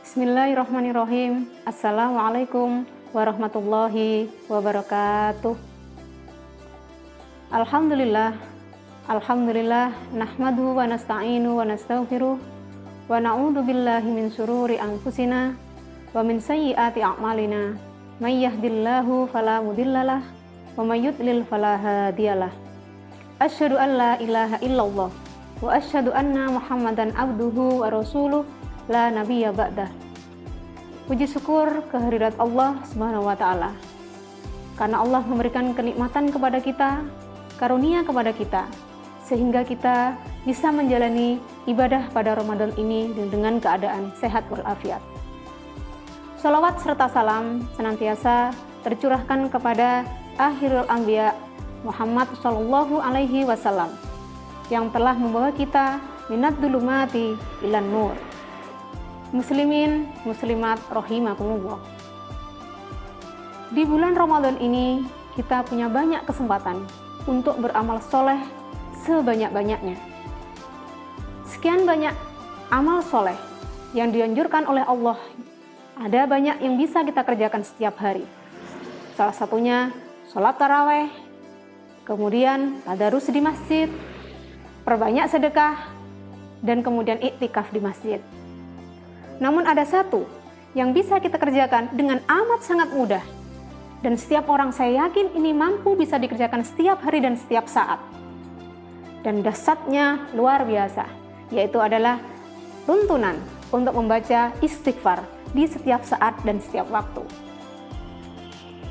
Bismillahirrahmanirrahim. Assalamualaikum warahmatullahi wabarakatuh. Alhamdulillah nahmaduhu wa nasta'inu wa nastaghfiruh wa na'udzu billahi min syururi anfusina wa min sayyiati a'malina. May yahdihillahu fala mudhillalah wa may yudlil fala hadiyalah. Asyhadu an la ilaha illallah wa asyhadu anna Muhammadan abduhu wa rasuluh la nabiyya ba'dah. Puji syukur kehadirat Allah Subhanahu wa taala. Karena Allah memberikan kenikmatan kepada kita, karunia kepada kita, sehingga kita bisa menjalani ibadah pada Ramadan ini dengan keadaan sehat walafiat. Shalawat serta salam senantiasa tercurahkan kepada akhirul anbiya Muhammad sallallahu alaihi wasallam yang telah membawa kita minad dzulumati ilan nur. Muslimin, muslimat rahimakumullah. Di bulan Ramadan ini kita punya banyak kesempatan untuk beramal soleh sebanyak-banyaknya. Sekian banyak amal soleh yang dianjurkan oleh Allah. Ada banyak yang bisa kita kerjakan setiap hari. Salah satunya sholat taraweh, kemudian tadarus di masjid, perbanyak sedekah, dan kemudian iktikaf di masjid. Namun ada satu yang bisa kita kerjakan dengan amat sangat mudah, dan setiap orang saya yakin ini mampu bisa dikerjakan setiap hari dan setiap saat. Dan dahsyatnya luar biasa, yaitu adalah tuntunan untuk membaca istighfar di setiap saat dan setiap waktu.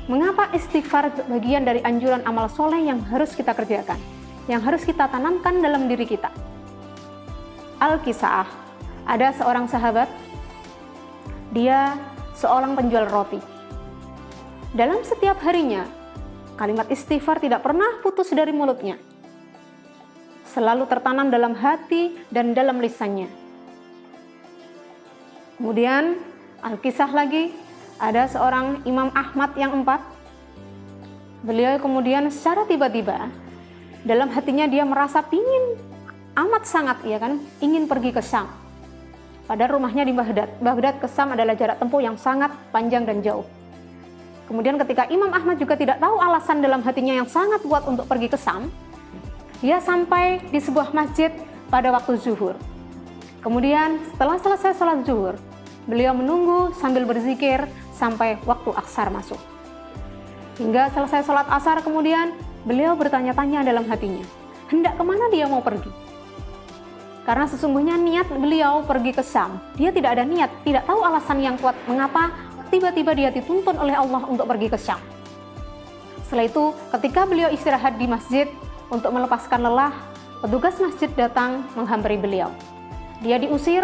Mengapa istighfar bagian dari anjuran amal soleh yang harus kita kerjakan, yang harus kita tanamkan dalam diri kita? Al-Kisah, ada seorang sahabat, dia seorang penjual roti. Dalam setiap harinya, kalimat istighfar tidak pernah putus dari mulutnya. Selalu tertanam dalam hati dan dalam lisannya. Kemudian, Al-Kisah lagi, ada seorang Imam Ahmad yang 4. Beliau kemudian secara tiba-tiba, dalam hatinya dia merasa pingin amat sangat, ya kan, ingin pergi ke Syam. Padahal rumahnya di Baghdad. Baghdad ke Syam adalah jarak tempuh yang sangat panjang dan jauh. Kemudian ketika Imam Ahmad juga tidak tahu alasan dalam hatinya yang sangat kuat untuk pergi ke Syam, dia sampai di sebuah masjid pada waktu zuhur. Kemudian setelah selesai sholat zuhur, beliau menunggu sambil berzikir sampai waktu asar masuk. Hingga selesai sholat asar kemudian beliau bertanya-tanya dalam hatinya, hendak kemana dia mau pergi? Karena sesungguhnya niat beliau pergi ke Syam, dia tidak ada niat, tidak tahu alasan yang kuat mengapa tiba-tiba dia dituntun oleh Allah untuk pergi ke Syam. Setelah itu, ketika beliau istirahat di masjid untuk melepaskan lelah, petugas masjid datang menghampiri beliau. Dia diusir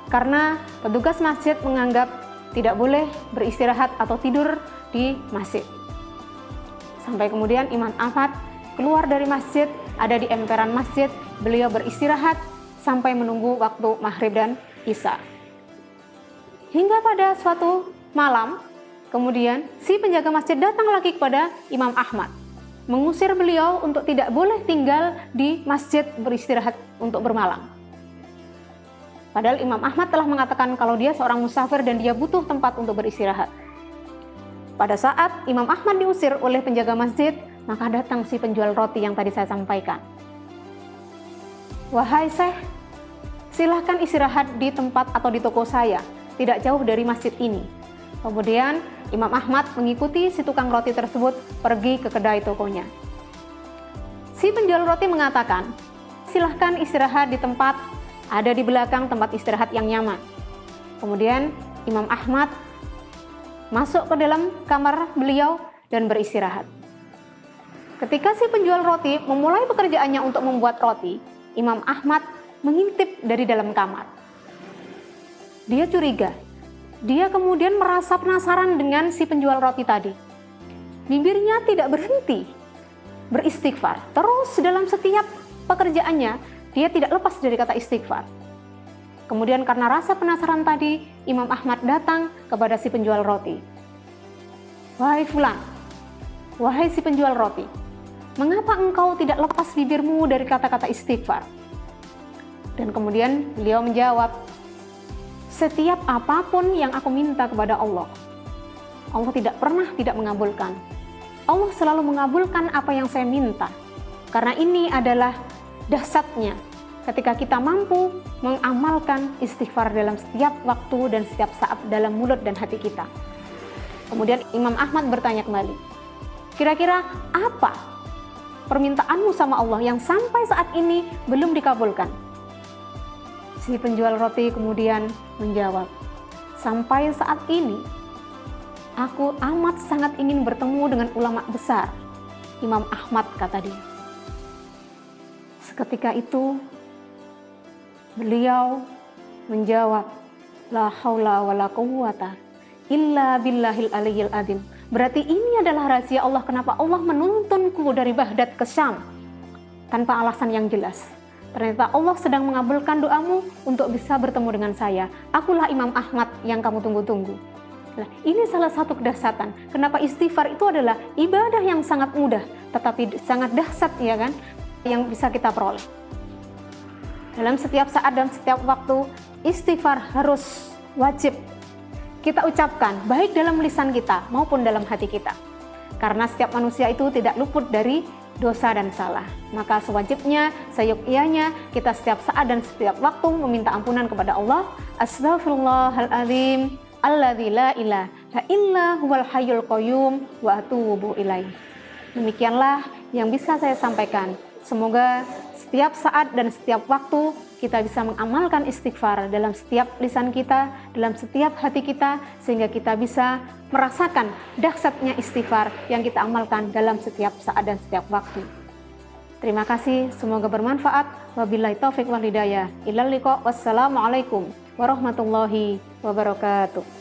karena petugas masjid menganggap tidak boleh beristirahat atau tidur di masjid. Sampai kemudian Imam Ahmad keluar dari masjid, ada di emperan masjid, beliau beristirahat sampai menunggu waktu maghrib dan isya. Hingga pada suatu malam, kemudian si penjaga masjid datang lagi kepada Imam Ahmad, mengusir beliau untuk tidak boleh tinggal di masjid beristirahat untuk bermalam. Padahal Imam Ahmad telah mengatakan kalau dia seorang musafir dan dia butuh tempat untuk beristirahat. Pada saat Imam Ahmad diusir oleh penjaga masjid, maka datang si penjual roti yang tadi saya sampaikan. Wahai Syekh, silahkan istirahat di tempat atau di toko saya, tidak jauh dari masjid ini. Kemudian Imam Ahmad mengikuti si tukang roti tersebut pergi ke kedai tokonya. Si penjual roti mengatakan, silahkan istirahat di tempat, ada di belakang tempat istirahat yang nyaman. Kemudian Imam Ahmad masuk ke dalam kamar beliau dan beristirahat. Ketika si penjual roti memulai pekerjaannya untuk membuat roti, Imam Ahmad mengintip dari dalam kamar. Dia curiga. Dia kemudian merasa penasaran dengan si penjual roti tadi. Bibirnya tidak berhenti beristighfar. Terus dalam setiap pekerjaannya, dia tidak lepas dari kata istighfar. Kemudian karena rasa penasaran tadi, Imam Ahmad datang kepada si penjual roti. Wahai fulan, wahai si penjual roti, mengapa engkau tidak lepas bibirmu dari kata-kata istighfar? Dan kemudian beliau menjawab, setiap apapun yang aku minta kepada Allah, Allah tidak pernah tidak mengabulkan. Allah selalu mengabulkan apa yang saya minta. Karena ini adalah dahsyatnya ketika kita mampu mengamalkan istighfar dalam setiap waktu dan setiap saat dalam mulut dan hati kita. Kemudian Imam Ahmad bertanya kembali, kira-kira apa permintaanmu sama Allah yang sampai saat ini belum dikabulkan? Si penjual roti kemudian menjawab, sampai saat ini aku amat sangat ingin bertemu dengan ulama besar, Imam Ahmad, kata dia. Seketika itu beliau menjawab, la haula wala quwwata illa billahil aliyyil adzim. Berarti ini adalah rahasia Allah kenapa Allah menuntunku dari Baghdad ke Syam tanpa alasan yang jelas. Ternyata Allah sedang mengabulkan doamu untuk bisa bertemu dengan saya. Akulah Imam Ahmad yang kamu tunggu-tunggu. Nah, ini salah satu kedahsyatan. Kenapa istighfar itu adalah ibadah yang sangat mudah, tetapi sangat dahsyat, ya kan, yang bisa kita peroleh. Dalam setiap saat dan setiap waktu, istighfar harus wajib kita ucapkan, baik dalam lisan kita maupun dalam hati kita. Karena setiap manusia itu tidak luput dari dosa dan salah. Maka sewajibnya, seyogyanya kita setiap saat dan setiap waktu meminta ampunan kepada Allah. Astaghfirullahaladzim alladzi la ilaha illa huwal hayyul qayyum wa atubu ilaih. Demikianlah yang bisa saya sampaikan. Semoga setiap saat dan setiap waktu kita bisa mengamalkan istighfar dalam setiap lisan kita, dalam setiap hati kita, sehingga kita bisa merasakan dahsyatnya istighfar yang kita amalkan dalam setiap saat dan setiap waktu. Terima kasih, semoga bermanfaat. Wabillahi taufiq wal hidayah. Ilal liqa. Wassalamualaikum warahmatullahi wabarakatuh.